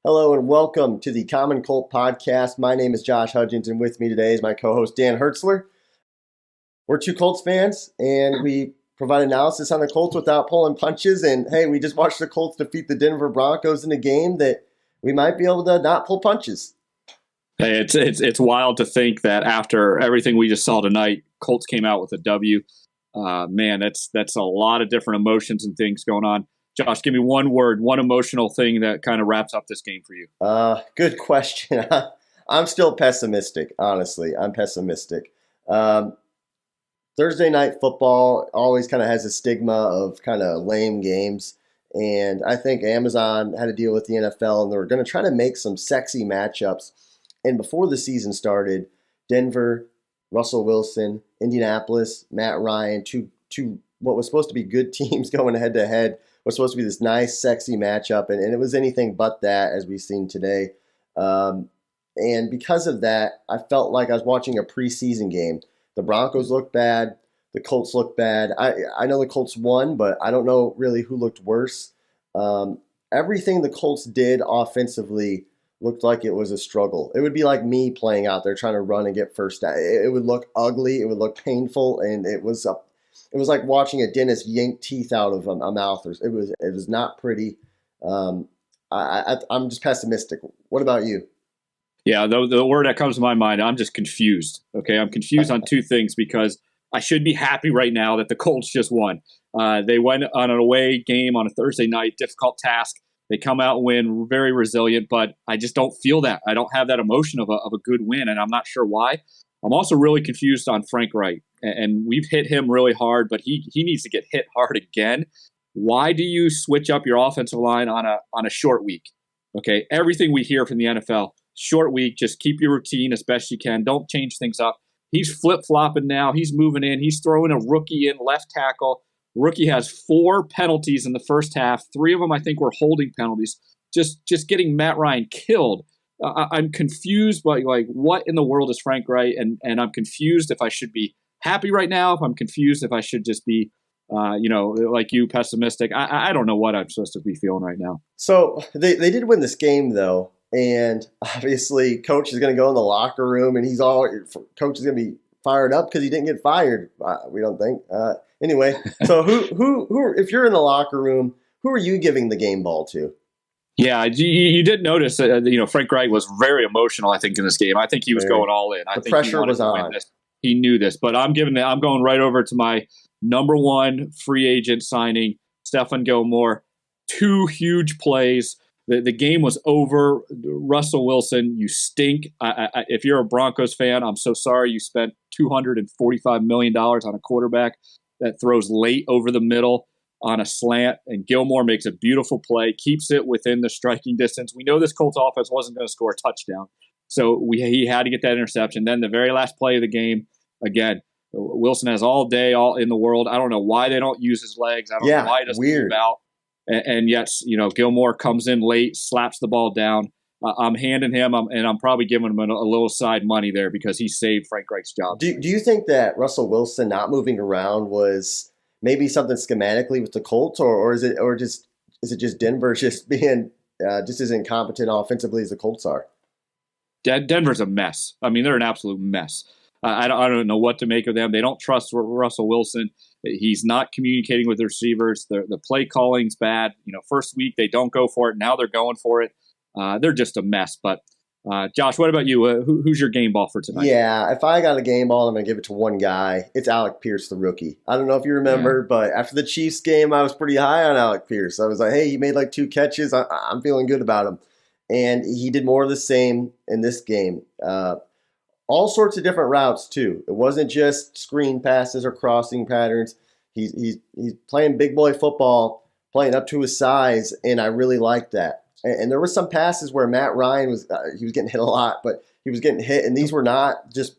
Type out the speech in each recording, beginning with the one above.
Hello and welcome to the Common Colt Podcast. My name is Josh Hudgens, and with me today is my co-host Dan Hertzler. We're two Colts fans, and we provide analysis on the Colts without pulling punches. And hey, we just watched the Colts defeat the Denver Broncos in a game that we might be able to not pull punches. Hey, it's wild to think that after everything we just saw tonight, Colts came out with a W. Man, that's a lot of different emotions and things going on. Josh, give me one word, one emotional thing that kind of wraps up this game for you. Good question. I'm still pessimistic, honestly. I'm pessimistic. Thursday night football always kind of has a stigma of kind of lame games. And I think Amazon had to deal with the NFL, and they were going to try to make some sexy matchups. And before the season started, Denver, Russell Wilson, Indianapolis, Matt Ryan, two what was supposed to be good teams going head-to-head, was supposed to be this nice, sexy matchup, and it was anything but that, as we've seen today. And because of that, I felt like I was watching a preseason game. The Broncos looked bad. The Colts looked bad. I know the Colts won, but I don't know really who looked worse. Everything the Colts did offensively looked like it was a struggle. It would be like me playing out there trying to run and get first down. It would look ugly. It would look painful, and it was like watching a dentist yank teeth out of a mouth. It was not pretty. I'm just pessimistic. What about you? Yeah, the word that comes to my mind, I'm just confused. Okay, I'm confused on two things because I should be happy right now that the Colts just won. They went on an away game on a Thursday night, difficult task. They come out and win, very resilient, but I just don't feel that. I don't have that emotion of a good win, and I'm not sure why. I'm also really confused on Frank Wright, and we've hit him really hard, but he needs to get hit hard again. Why do you switch up your offensive line on a short week? Okay, everything we hear from the NFL, short week, just keep your routine as best you can. Don't change things up. He's flip-flopping now. He's moving in. He's throwing a rookie in left tackle. Rookie has 4 penalties in the first half. 3 of them, I think, were holding penalties. Just getting Matt Ryan killed. I'm confused by, like, what in the world is Frank Wright? And I'm confused if I should be happy right now, if I'm confused if I should just be, like you, pessimistic. I don't know what I'm supposed to be feeling right now. So they did win this game, though. And obviously, Coach is going to go in the locker room, and Coach is going to be fired up because he didn't get fired. We don't think. Anyway, so who if you're in the locker room, who are you giving the game ball to? Yeah, you did notice that Frank Wright was very emotional, I think, in this game. I think he was going all in. I think pressure was on. He knew this, but I'm going right over to my number one free agent signing, Stefan Gilmore. 2 huge plays. The game was over. Russell Wilson, you stink. If you're a Broncos fan, I'm so sorry you spent $245 million on a quarterback that throws late over the middle on a slant, and Gilmore makes a beautiful play, keeps it within the striking distance. We know this Colts offense wasn't going to score a touchdown, so he had to get that interception. Then the very last play of the game, again, Wilson has all day, all in the world. I don't know why they don't use his legs. I don't know why he doesn't move out. And yet, Gilmore comes in late, slaps the ball down. I'm handing him, and I'm probably giving him a little side money there because he saved Frank Reich's job. Do you think that Russell Wilson not moving around was maybe something schematically with the Colts, or is it just Denver just being just as incompetent offensively as the Colts are? Denver's a mess. I mean, they're an absolute mess. I don't know what to make of them. They don't trust Russell Wilson. He's not communicating with the receivers. The play calling's bad. First week they don't go for it. Now they're going for it. They're just a mess. But Josh, what about you? Who's your game ball for tonight? Yeah, if I got a game ball, I'm going to give it to one guy. It's Alec Pierce, the rookie. I don't know if you remember, but after the Chiefs game, I was pretty high on Alec Pierce. I was like, hey, he made like 2 catches. I'm feeling good about him. And he did more of the same in this game. All sorts of different routes, too. It wasn't just screen passes or crossing patterns. He's playing big boy football, playing up to his size, and I really liked that. And there were some passes where Matt Ryan was getting hit a lot, but he was getting hit, and these were not just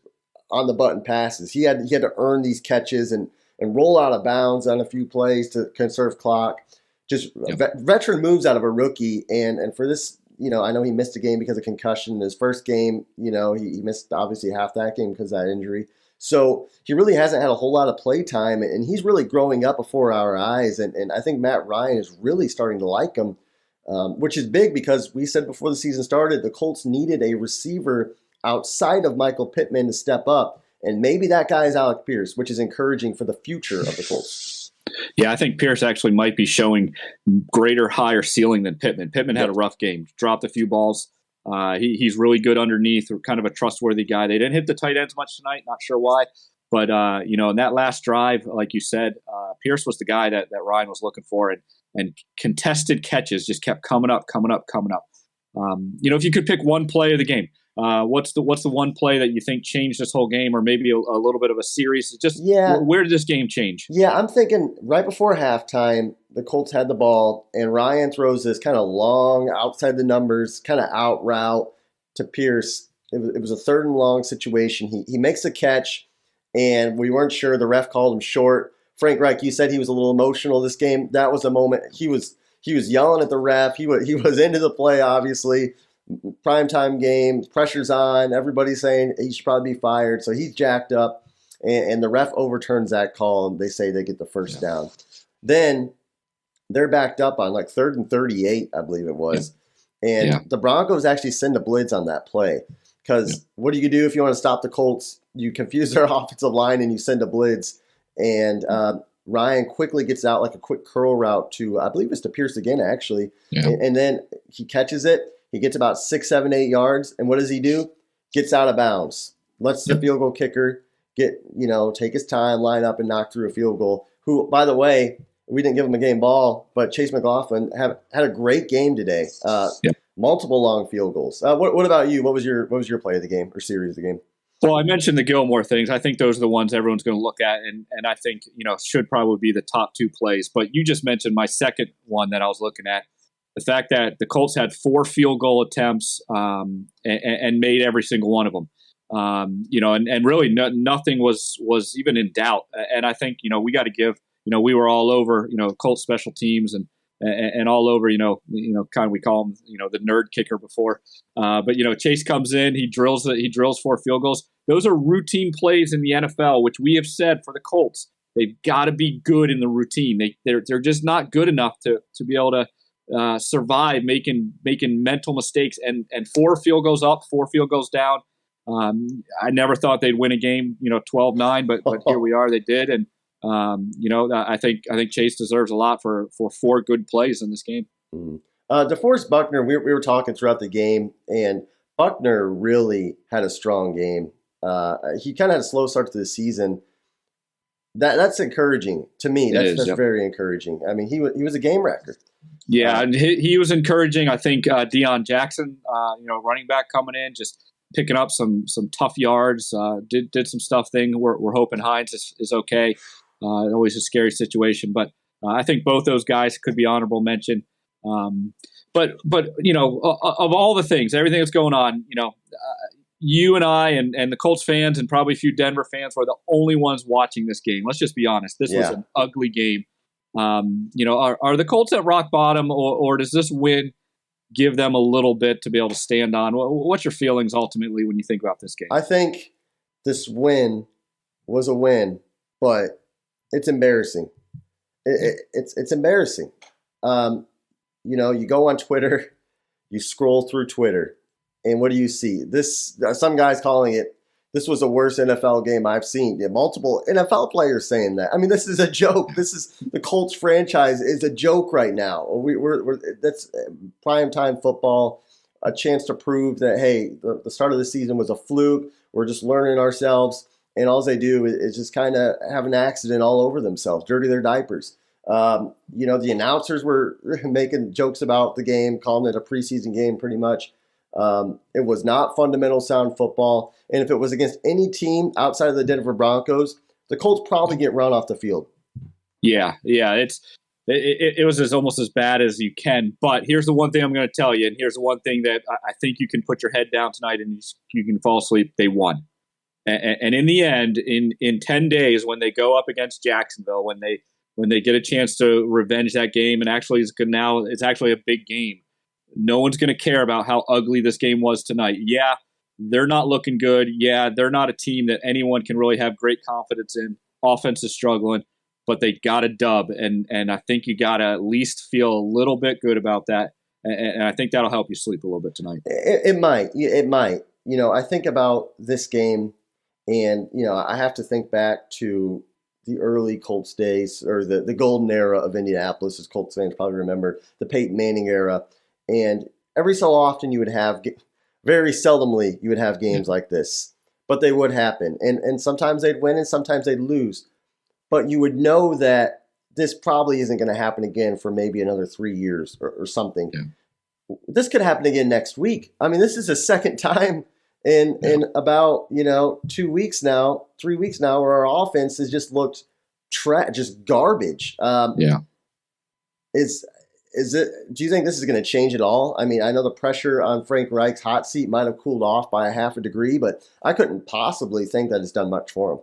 on the button passes. He had to earn these catches and roll out of bounds on a few plays to conserve clock. Just veteran moves out of a rookie, and for this. I know he missed a game because of concussion. In his first game, he missed obviously half that game because of that injury. So he really hasn't had a whole lot of play time, and he's really growing up before our eyes. And I think Matt Ryan is really starting to like him. which is big because we said before the season started, the Colts needed a receiver outside of Michael Pittman to step up. And maybe that guy is Alec Pierce, which is encouraging for the future of the Colts. Yeah, I think Pierce actually might be showing higher ceiling than Pittman. Pittman had a rough game, dropped a few balls. He's really good underneath, kind of a trustworthy guy. They didn't hit the tight ends much tonight, not sure why. But, in that last drive, like you said, Pierce was the guy that Ryan was looking for, and contested catches just kept coming up. If you could pick one play of the game, what's the one play that you think changed this whole game, or maybe a little bit of a series? Where did this game change? Yeah, I'm thinking right before halftime, the Colts had the ball, and Ryan throws this kind of long, outside the numbers, kind of out route to Pierce. It was a 3rd and long situation. He makes a catch, and we weren't sure. The ref called him short. Frank Reich, you said he was a little emotional this game. That was a moment. He was yelling at the ref. He was into the play, obviously. Primetime game, pressure's on. Everybody's saying he should probably be fired. So he's jacked up, and the ref overturns that call, and they say they get the first down. Then they're backed up on like 3rd and 38, I believe it was. And the Broncos actually send a blitz on that play. Because what do you do if you want to stop the Colts? You confuse their offensive line and you send a blitz. And Ryan quickly gets out like a quick curl route to, I believe it's to Pierce again, actually. Yeah. And then he catches it. He gets about 6, 7, 8 yards. And what does he do? Gets out of bounds. Lets the field goal kicker take his time, line up, and knock through a field goal. Who, by the way, we didn't give him a game ball, but Chase McLaughlin had a great game today. Multiple long field goals. What about you? What was your play of the game or series of the game? Well, I mentioned the Gilmore things. I think those are the ones everyone's going to look at, and I think should probably be the top 2 plays. But you just mentioned my second one that I was looking at. The fact that the Colts had 4 field goal attempts and made every single one of them. And really nothing was even in doubt. And I think we got to give we were all over Colts special teams and all over kind of we call him the nerd kicker before. But Chase comes in, he drills 4 field goals. Those are routine plays in the NFL, which we have said for the Colts. They've got to be good in the routine. They're just not good enough to be able to survive making mental mistakes, and 4 field goals up, 4 field goals down. I never thought they'd win a game 12-9, but here we are. They did, and I think Chase deserves a lot for 4 good plays in this game. Mm-hmm. DeForest Buckner, we were talking throughout the game, and Buckner really had a strong game. He kind of had a slow start to the season. That's encouraging to me. That's very encouraging. I mean, he was a game wrecker. Yeah, and he was encouraging. I think Deion Jackson, running back coming in, just picking up some tough yards. Did some stuff thing. We're hoping Hines is okay. Always a scary situation, but I think both those guys could be honorable mention. But of all the things, everything that's going on, you and I and the Colts fans and probably a few Denver fans were the only ones watching this game. Let's just be honest. This was an ugly game. Are the Colts at rock bottom, or does this win give them a little bit to be able to stand on? What's your feelings ultimately when you think about this game? I think this win was a win, but it's embarrassing. It's embarrassing. You go on Twitter, you scroll through Twitter, and what do you see? Some guys calling it, this was the worst NFL game I've seen. Multiple NFL players saying that. I mean, this is a joke. The Colts franchise is a joke right now. That's primetime football, a chance to prove that, hey, the start of the season was a fluke. We're just learning ourselves, and all they do is just kind of have an accident all over themselves, dirty their diapers. The announcers were making jokes about the game, calling it a preseason game pretty much. It was not fundamental sound football. And if it was against any team outside of the Denver Broncos, the Colts probably get run off the field. Yeah. It was almost as bad as you can. But here's the one thing I'm going to tell you, and here's the one thing that I think you can put your head down tonight and you can fall asleep. They won. And in the end, in 10 days, when they go up against Jacksonville, when they get a chance to revenge that game, and actually it's actually a big game. No one's going to care about how ugly this game was tonight. Yeah, they're not looking good. Yeah, they're not a team that anyone can really have great confidence in. Offense is struggling, but they got a dub, and I think you got to at least feel a little bit good about that. And I think that'll help you sleep a little bit tonight. It might. It might. I think about this game, and, I have to think back to the early Colts days, or the golden era of Indianapolis, as Colts fans probably remember, the Peyton Manning era. And every so often you would have, very seldomly, you would have games like this. But they would happen. And sometimes they'd win and sometimes they'd lose. But you would know that this probably isn't going to happen again for maybe another 3 years or something. Yeah. This could happen again next week. I mean, this is the second time in about 2 weeks now, 3 weeks now, where our offense has just looked just garbage. Is it? Do you think this is going to change at all? I mean, I know the pressure on Frank Reich's hot seat might have cooled off by a half a degree, but I couldn't possibly think that it's done much for him.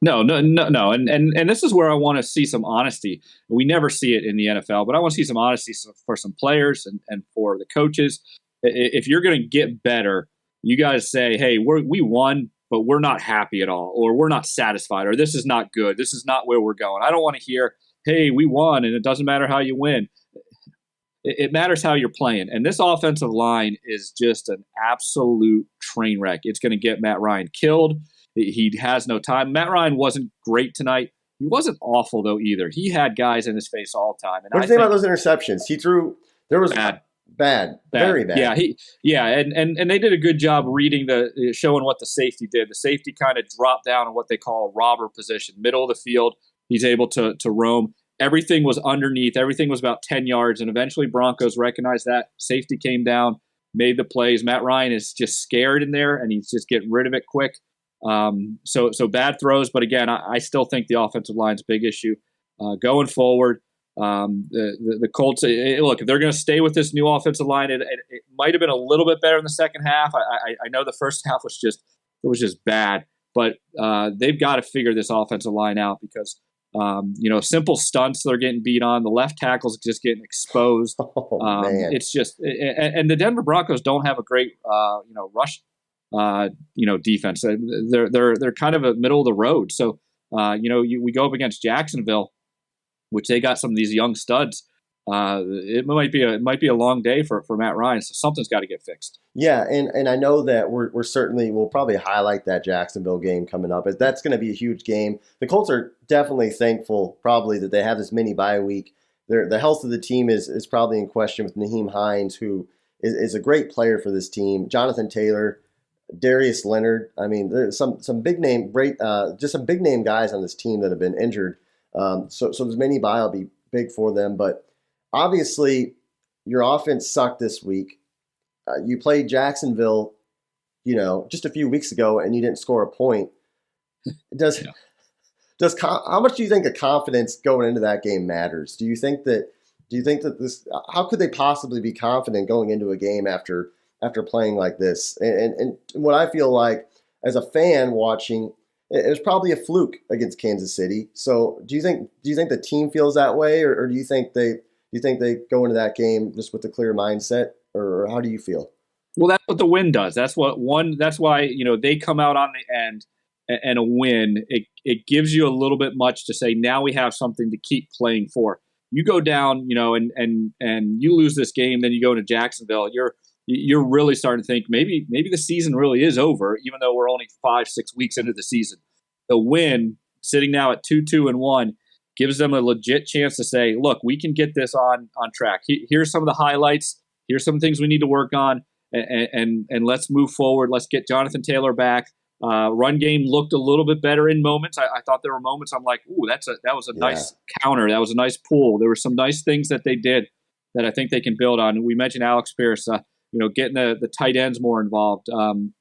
No. And this is where I want to see some honesty. We never see it in the NFL, but I want to see some honesty for some players and for the coaches. If you're going to get better, you got to say, hey, we won, but we're not happy at all, or we're not satisfied, or this is not good. This is not where we're going. I don't want to hear, hey, we won, and it doesn't matter how you win. It matters how you're playing. And this offensive line is just an absolute train wreck. It's going to get Matt Ryan killed. He has no time. Matt Ryan wasn't great tonight. He wasn't awful, though, either. He had guys in his face all the time. And what do you think about those interceptions? He threw – there was bad, very bad. And they did a good job reading showing what the safety did. The safety kind of dropped down in what they call a robber position, middle of the field. He's able to roam. Everything was underneath. Everything was about 10 yards, and eventually Broncos recognized that. Safety came down, made the plays. Matt Ryan is just scared in there, and he's just getting rid of it quick. So bad throws, but again, I still think the offensive line's a big issue going forward. The Colts, look, if they're going to stay with this new offensive line, it might have been a little bit better in the second half. I know the first half was just bad, but they've got to figure this offensive line out because simple stunts they're getting beat on. The left tackle's just getting exposed. Man. It's just, and the Denver Broncos don't have a great rush defense. They're kind of a middle of the road. So we go up against Jacksonville, which they got some of these young studs. It might be a long day for Matt Ryan. So something's got to get fixed. Yeah, and I know that we'll probably highlight that Jacksonville game coming up. As that's going to be a huge game. The Colts are definitely thankful probably that they have this mini bye week. The health of the team is probably in question with Nyheim Hines, who is a great player for this team. Jonathan Taylor, Darius Leonard. I mean, there's some big name, just some big name guys on this team that have been injured. So this mini bye will be big for them. But obviously, your offense sucked this week. You played Jacksonville, just a few weeks ago, and you didn't score a point. How much do you think the confidence going into that game matters? Do you think that this? How could they possibly be confident going into a game after playing like this? And what I feel like as a fan watching, it was probably a fluke against Kansas City. So do you think the team feels that way, or do you think they go into that game just with a clear mindset? Or how do you feel? Well, that's what the win does. That's why they come out on the end and a win. It gives you a little bit much to say. Now we have something to keep playing for. You go down, and you lose this game, then you go into Jacksonville. You're really starting to think maybe the season really is over, even though we're only 5-6 weeks into the season. The win, sitting now at 2-2-1. Gives them a legit chance to say, look, we can get this on track. Here's some of the highlights. Here's some things we need to work on, and let's move forward. Let's get Jonathan Taylor back. Run game looked a little bit better in moments. I thought there were moments I'm like, ooh, that was a nice counter. That was a nice pull. There were some nice things that they did that I think they can build on. We mentioned Alex Pierce, getting the tight ends more involved.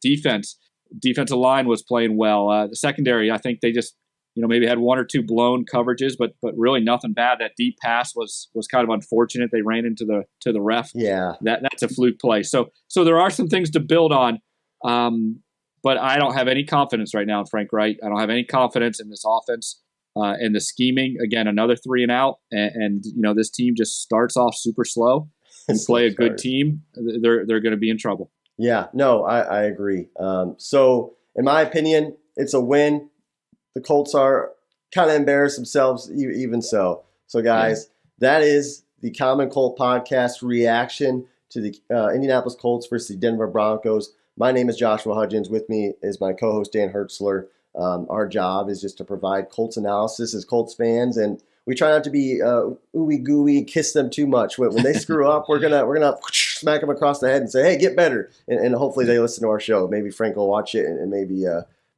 Defensive line was playing well. The secondary, I think they just maybe had one or two blown coverages, but really nothing bad. That deep pass was kind of unfortunate. They ran into the ref. Yeah, that's a fluke play. So there are some things to build on, but I don't have any confidence right now in Frank Wright. I don't have any confidence in this offense and the scheming. Again, another 3 and out, and this team just starts off super slow. And play a good team, they're going to be in trouble. Yeah, no, I agree. So in my opinion, it's a win. The Colts are kind of embarrassed themselves, even so. So, guys, That is the Common Colt Podcast reaction to the Indianapolis Colts versus the Denver Broncos. My name is Joshua Hudgens. With me is my co-host Dan Hertzler. Our job is just to provide Colts analysis as Colts fans, and we try not to be ooey gooey, kiss them too much. When they screw up, we're gonna smack them across the head and say, "Hey, get better!" And hopefully they listen to our show. Maybe Frank will watch it, and maybe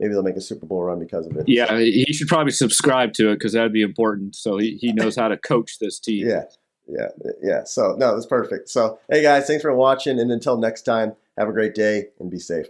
they'll make a Super Bowl run because of it. Yeah, so he should probably subscribe to it because that'd be important. So he knows how to coach this team. Yeah. So no, that's perfect. So hey guys, thanks for watching, and until next time, have a great day and be safe.